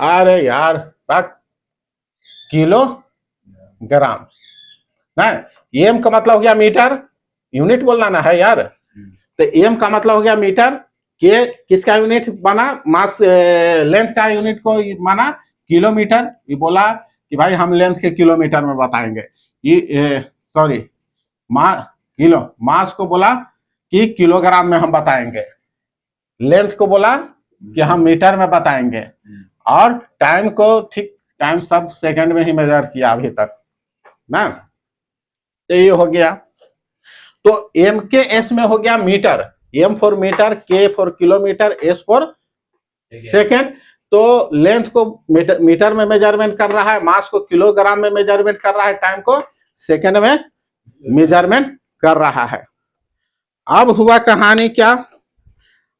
अरे यार किलोग्राम ना, M का मतलब हो गया मीटर, यूनिट बोलना ना है यार। तो M का मतलब हो गया मीटर, K किसका यूनिट बना, मास लेंथ का यूनिट को माना किलोमीटर, ये बोला कि भाई हम लेंथ के किलोमीटर में बताएंगे, ये सॉरी मास को बोला कि किलोग्राम में हम बताएंगे, लेंथ को बोला कि हम मीटर में बताएंगे, और टाइम को ठीक टाइम सब सेकंड में ही मेजर किया अभी तक ना। तो ये हो गया। तो MKS में हो गया metre, M for metre, K for kilometre, S for second. तो लेंथ को मीटर में मेजरमेंट कर रहा है, मास को किलोग्राम में मेजरमेंट कर रहा है, टाइम को सेकेंड में मेजरमेंट कर रहा है। अब हुआ कहानी क्या,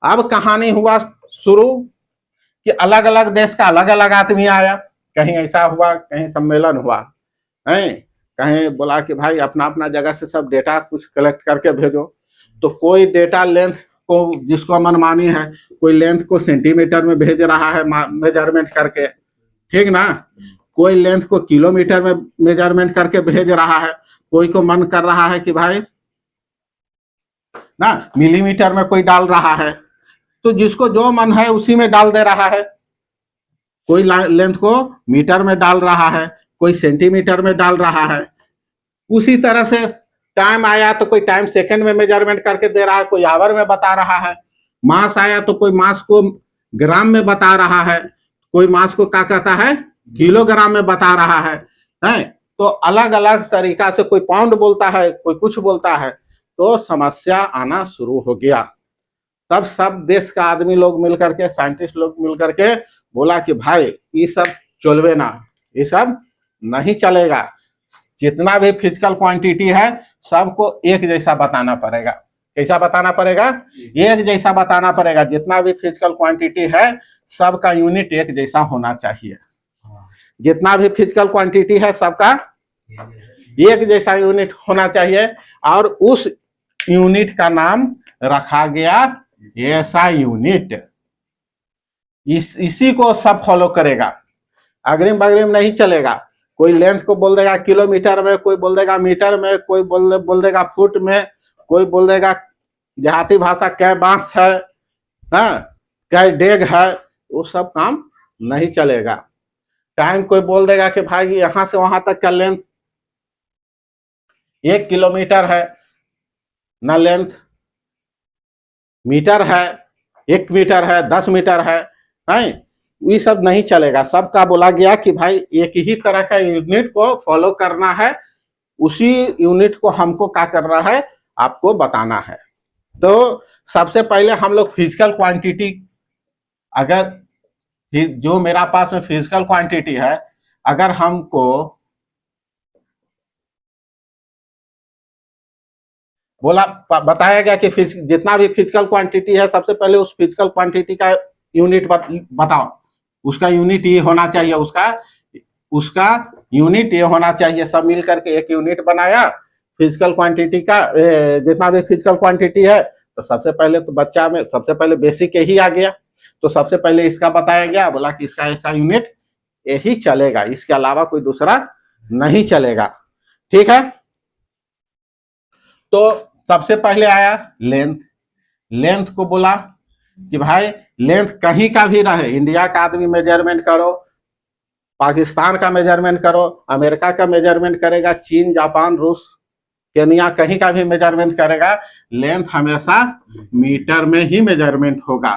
अब कहानी हुआ शुरू कि अलग अलग देश का अलग अलग आदमी आया, कहीं ऐसा हुआ, कहीं सम्मेलन हुआ है, कहीं बोला कि भाई अपना अपना जगह से सब डेटा कुछ कलेक्ट करके भेजो, तो कोई डेटा लेंथ को जिसको मनमानी है, कोई लेंथ को सेंटीमीटर में भेज रहा है मेजरमेंट करके, ठीक ना, कोई लेंथ को किलोमीटर में मेजरमेंट करके भेज रहा है, कोई को मन कर रहा है कि भाई ना मिलीमीटर में कोई डाल रहा है, तो जिसको जो मन है उसी में डाल दे रहा है, कोई लेंथ को मीटर में डाल रहा है, कोई सेंटीमीटर में डाल रहा है। उसी तरह से टाइम आया तो कोई टाइम सेकंड में मेजरमेंट करके दे रहा है, कोई आवर में बता रहा है। मास आया तो कोई मास को ग्राम में बता रहा है, कोई मास को क्या कहता है किलोग्राम में बता रहा है। तो अलग अलग तरीका से कोई पाउंड बोलता है, कोई कुछ बोलता है, तो समस्या आना शुरू हो गया। तब सब देश का आदमी लोग मिलकर के, साइंटिस्ट लोग मिलकर के बोला कि भाई ये सब चलवे ना, ये सब नहीं चलेगा, जितना भी फिजिकल क्वांटिटी है सबको एक जैसा बताना पड़ेगा। कैसा बताना पड़ेगा? एक जैसा बताना पड़ेगा। जितना भी फिजिकल क्वांटिटी है सबका यूनिट एक जैसा होना चाहिए। जितना भी फिजिकल क्वांटिटी है सबका एक जैसा यूनिट होना चाहिए, और उस यूनिट का नाम रखा गया ऐसा यूनिट। इसी को सब फॉलो करेगा, अग्रिम बग्रिम नहीं चलेगा। कोई लेंथ को बोल देगा किलोमीटर में, कोई बोल देगा मीटर में, कोई बोल देगा फुट में, कोई बोल देगा देहाती भाषा कै बांस है, कै डेग है, वो सब काम नहीं चलेगा। टाइम कोई बोल देगा कि भाई यहां से वहां तक का लेंथ 1 किलोमीटर है, ना लेंथ मीटर है, 1 मीटर है, 10 मीटर है, ये सब नहीं चलेगा। सबका बोला गया कि भाई एक ही तरह का यूनिट को फॉलो करना है, उसी यूनिट को हमको क्या करना है, आपको बताना है। तो सबसे पहले हम लोग फिजिकल क्वांटिटी, अगर जो मेरा पास में फिजिकल क्वांटिटी है, अगर हमको बोला बताया गया कि जितना भी फिजिकल क्वांटिटी है सबसे पहले उस फिजिकल क्वांटिटी का यूनिट बताओ, उसका यूनिट ये होना चाहिए, उसका यूनिट ये होना चाहिए। सब मिल करके एक यूनिट बनाया फिजिकल क्वांटिटी का, जितना भी फिजिकल क्वांटिटी है। तो सबसे पहले तो बच्चा में सबसे पहले बेसिक यही आ गया, तो सबसे पहले इसका बताया गया, बोला कि इसका ऐसा यूनिट यही चलेगा, इसके अलावा कोई दूसरा नहीं चलेगा, ठीक है। तो सबसे पहले आया लेंथ। लेंथ को बोला कि भाई लेंथ कहीं का भी रहे, इंडिया का आदमी मेजरमेंट करो, पाकिस्तान का मेजरमेंट करो, अमेरिका का मेजरमेंट करेगा, चीन, जापान, रूस, केनिया, कहीं का भी मेजरमेंट करेगा, लेंथ हमेशा मीटर में ही मेजरमेंट होगा।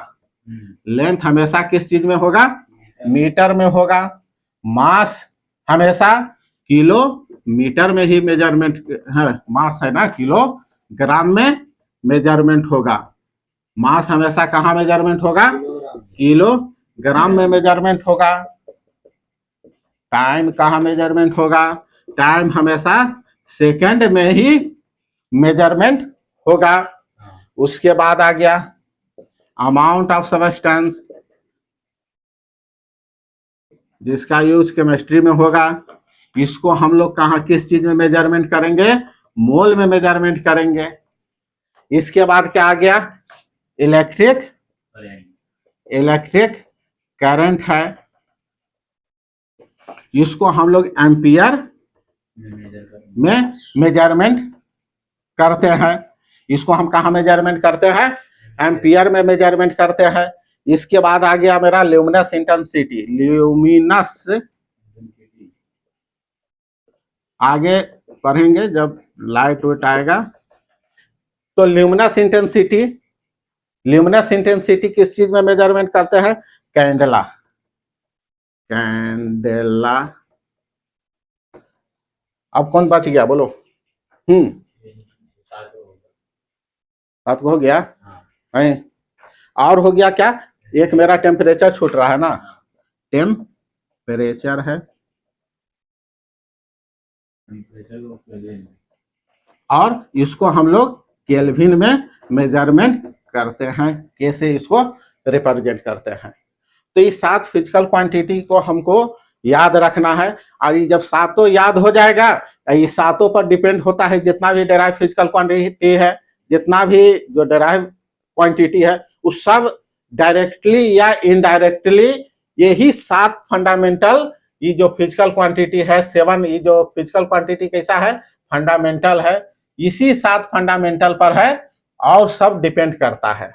लेंथ हमेशा किस चीज में होगा? मीटर में होगा। मास हमेशा किलोमीटर में ही मेजरमेंट है, मास है ना, किलोग्राम में मेजरमेंट होगा। मास हमेशा कहाँ मेजरमेंट होगा? किलोग्राम में मेजरमेंट होगा। टाइम कहाँ मेजरमेंट होगा? टाइम हमेशा सेकंड में ही मेजरमेंट होगा। उसके बाद आ गया अमाउंट ऑफ सब्सटेंस, जिसका यूज केमिस्ट्री में होगा। इसको हम लोग कहाँ किस चीज में मेजरमेंट करेंगे? मोल में मेजरमेंट करेंगे। इसके बाद क्या आ गया? इलेक्ट्रिक करंट है, इसको हम लोग एम्पियर में मेजरमेंट करते हैं। इसको हम कहाँ मेजरमेंट करते हैं? एम्पियर में मेजरमेंट करते हैं। इसके बाद आ गया मेरा ल्यूमिनस इंटेंसिटी। ल्यूमिनस आगे पढ़ेंगे जब लाइट वेट आएगा। तो ल्यूमिनस इंटेंसिटी किस चीज में मेजरमेंट करते हैं? कैंडेला। अब कौन बच गया बोलो? 7 हो गया। और हो गया क्या? एक मेरा टेम्परेचर छूट रहा है ना, टेम्परेचर है, और इसको हम लोग केल्विन में मेजरमेंट करते हैं। कैसे इसको रिप्रेजेंट करते हैं? तो तो ये 7 फिजिकल क्वांटिटी को हमको याद रखना है। और ये जब सातों याद हो जाएगा, ये सातों पर डिपेंड होता है जितना भी डेराइव फिजिकल क्वांटिटी है, जितना भी जो डेराइव क्वांटिटी है, उस सब डायरेक्टली या इनडायरेक्टली यही 7 फंडामेंटल, ये जो फिजिकल क्वांटिटी है 7, ये जो फिजिकल क्वांटिटी कैसा है, फंडामेंटल है, इसी 7 फंडामेंटल पर है और सब डिपेंड करता है।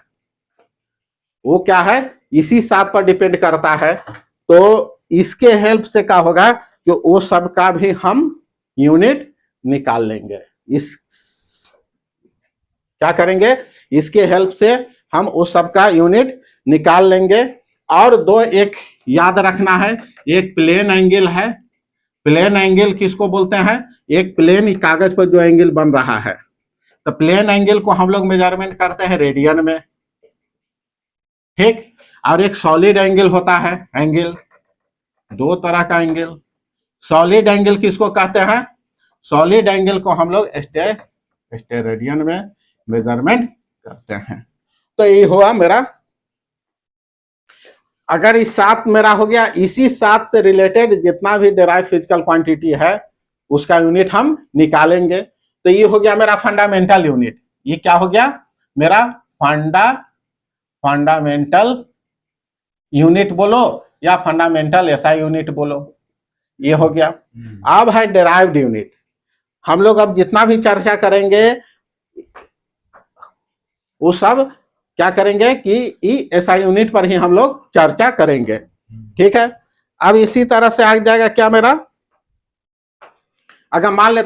वो क्या है, इसी 7 पर डिपेंड करता है। तो इसके हेल्प से क्या होगा कि वो सब का भी हम यूनिट निकाल लेंगे। इस क्या करेंगे, इसके हेल्प से हम उस सब का यूनिट निकाल लेंगे। और दो एक याद रखना है, एक प्लेन एंगल है। प्लेन एंगल किसको बोलते हैं, एक प्लेन कागज पर जो एंगल बन रहा है, तो प्लेन एंगल को हम लोग मेजरमेंट करते हैं रेडियन में, ठीक। और एक सॉलिड एंगल होता है, एंगल दो तरह का एंगल। सॉलिड एंगल किसको कहते हैं, सॉलिड एंगल को हम लोग स्टेरेडियन में मेजरमेंट करते हैं। तो ये हुआ मेरा, अगर इस 7 मेरा हो गया, इसी 7 से रिलेटेड जितना भी डेराइव फिजिकल क्वांटिटी है उसका यूनिट हम निकालेंगे। तो ये हो गया मेरा फंडामेंटल यूनिट। ये क्या हो गया मेरा फंडामेंटल यूनिट बोलो या फंडामेंटल एसआई यूनिट बोलो, ये हो गया। अब है डेराइव्ड यूनिट। हम लोग अब जितना भी चर्चा करेंगे वो सब क्या करेंगे कि एसआई यूनिट पर ही हम लोग चर्चा करेंगे, ठीक है। अब इसी तरह से आ जाएगा क्या मेरा, अगर मान ले,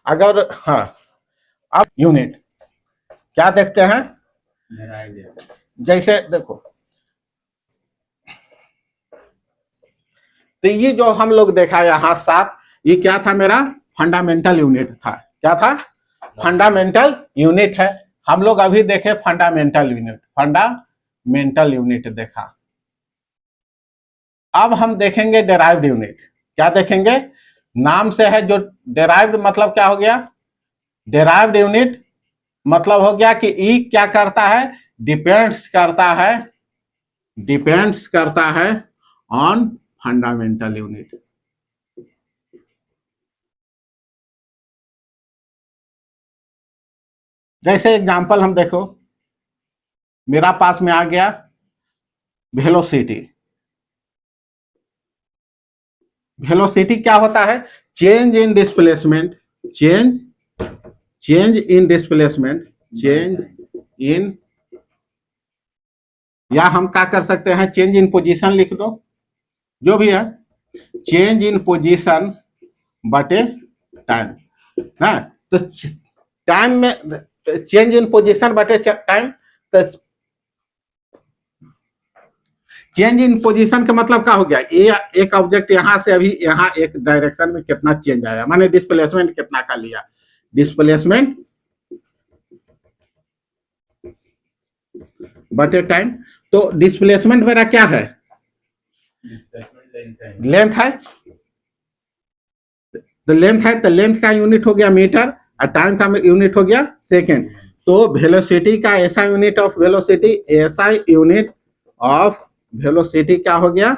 अगर हाँ, अब यूनिट क्या देखते हैं, जैसे देखो, तो ये जो हम लोग देखा यहाँ 7, ये क्या था मेरा फंडामेंटल यूनिट था। क्या था, फंडामेंटल यूनिट है। हम लोग अभी देखे फंडामेंटल यूनिट देखा। अब हम देखेंगे डेराइव्ड यूनिट। क्या देखेंगे, नाम से है जो डेराइव्ड मतलब क्या हो गया, डेराइव्ड यूनिट मतलब हो गया कि ई क्या करता है, डिपेंड्स करता है ऑन फंडामेंटल यूनिट। जैसे एग्जांपल हम देखो, मेरा पास में आ गया वेलोसिटी। वेलोसिटी क्या होता है, change in displacement, change in displacement, या हम क्या कर सकते हैं, चेंज इन पोजीशन लिख दो, जो भी है, चेंज इन पोजीशन बटे टाइम है। तो टाइम में चेंज इन पोजीशन बटे टाइम, तो चेंज इन पोजीशन का मतलब क्या हो गया, ये एक ऑब्जेक्ट यहां से अभी यहां एक डायरेक्शन में कितना चेंज आया, माने डिस्प्लेसमेंट कितना का लिया, डिस्प्लेसमेंट बटे टाइम। तो डिस्प्लेसमेंट मेरा क्या है, लेंथ है, तो लेंथ का यूनिट हो गया मीटर और टाइम का यूनिट हो गया सेकेंड। तो वेलोसिटी का ऐसा यूनिट ऑफ वेलोसिटी, ऐसा यूनिट ऑफ वेलोसिटी क्या हो गया,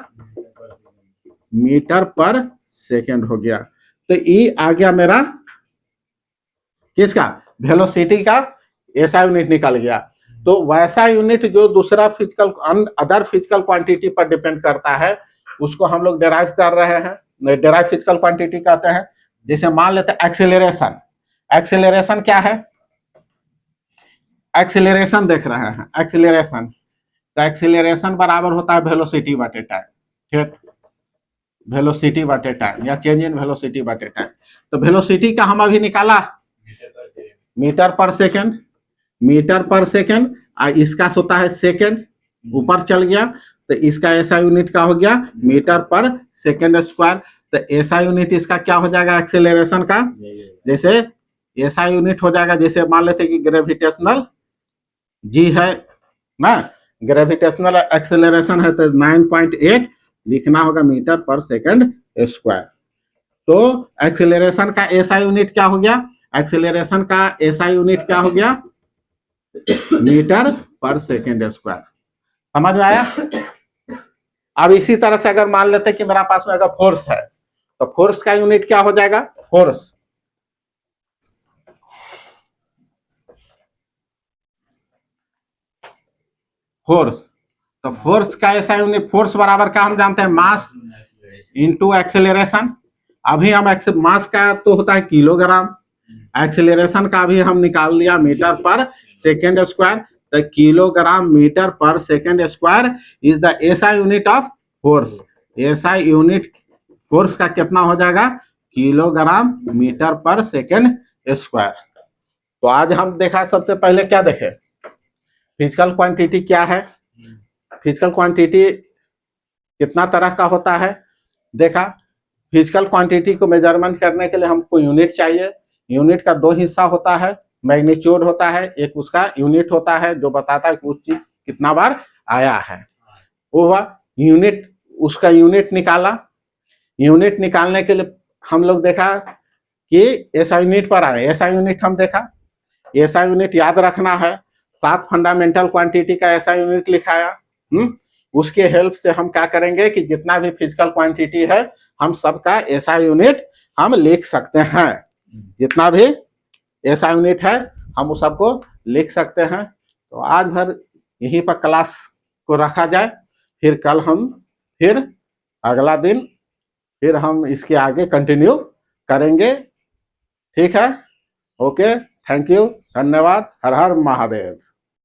मीटर पर सेकेंड हो गया। तो ई आ गया मेरा किसका, वेलोसिटी का ऐसा यूनिट निकल गया। तो वैसा यूनिट जो दूसरा फिजिकल अदर फिजिकल क्वांटिटी पर डिपेंड करता है उसको हम लोग डेराइव कर रहे हैं, डेराइव फिजिकल क्वांटिटी कहते हैं। जैसे मान लेते हैं एक्सेलरेशन, एक्सेलरेशन क्या है, एक्सेलरेशन देख रहे हैं, एक्सेलरेशन, तो एक्सेलरेशन बराबर होता है वेलोसिटी बटे टाइम, ठीक, वेलोसिटी बटे टाइम या चेंज इन वेलोसिटी बटे टाइम। तो वेलोसिटी का हम अभी निकाला मीटर पर सेकेंड, मीटर पर सेकेंड, और इसका होता है सेकेंड, ऊपर चल गया, तो इसका ऐसा यूनिट का हो गया मीटर पर सेकेंड स्क्वायर। तो ऐसा यूनिट इसका क्या हो जाएगा एक्सेलरेशन का, जैसे ऐसा यूनिट हो जाएगा, जैसे मान लेते कि ग्रेविटेशनल जी है ना, ग्रेविटेशनल एक्सेलरेशन है तो 9.8 लिखना होगा मीटर पर सेकेंड स्क्वायर। तो एक्सेलरेशन का ऐसा यूनिट क्या हो गया, एक्सेलरेशन का ऐसा यूनिट क्या हो गया, मीटर पर सेकेंड स्क्वायर। समझ में आया? अब इसी तरह से अगर मान लेते कि मेरा पास में अगर फोर्स है तो फोर्स का यूनिट क्या हो जाएगा? फोर्स। फोर्स तो फोर्स का ऐसा यूनिट, फोर्स बराबर का हम जानते हैं मास इनटू एक्सेलरेशन। अभी हम मास का तो होता है किलोग्राम, एक्सेलरेशन का भी हम निकाल लिया मीटर पर सेकेंड स्क्वायर। तो किलोग्राम मीटर पर second square is the SI unit of force. SI unit force का कितना हो जाएगा? किलोग्राम मीटर पर सेकेंड स्क्वायर। तो आज हम देखा, सबसे पहले क्या देखे? फिजिकल क्वांटिटी क्या है, फिजिकल क्वांटिटी कितना तरह का होता है देखा। फिजिकल क्वांटिटी को मेजरमेंट करने के लिए हमको यूनिट चाहिए। यूनिट का दो हिस्सा होता है, मैग्नीट्यूड होता है, एक उसका यूनिट होता है जो बताता है कि उस चीज कितना बार आया है। वो हुआ यूनिट, उसका यूनिट निकाला। यूनिट निकालने के लिए हम लोग देखा कि ऐसा यूनिट पर आए, ऐसा यूनिट हम देखा। ऐसा यूनिट याद रखना है, 7 फंडामेंटल क्वांटिटी का ऐसा यूनिट लिखाया। उसके हेल्प से हम क्या करेंगे कि जितना भी फिजिकल क्वांटिटी है हम सबका ऐसा यूनिट हम लिख सकते हैं। जितना भी ऐसा यूनिट है हम उस सबको लिख सकते हैं। तो आज भर यहीं पर क्लास को रखा जाए, फिर कल हम फिर अगला दिन फिर हम इसके आगे कंटिन्यू करेंगे। ठीक है, ओके, थैंक यू, धन्यवाद, हर हर महादेव।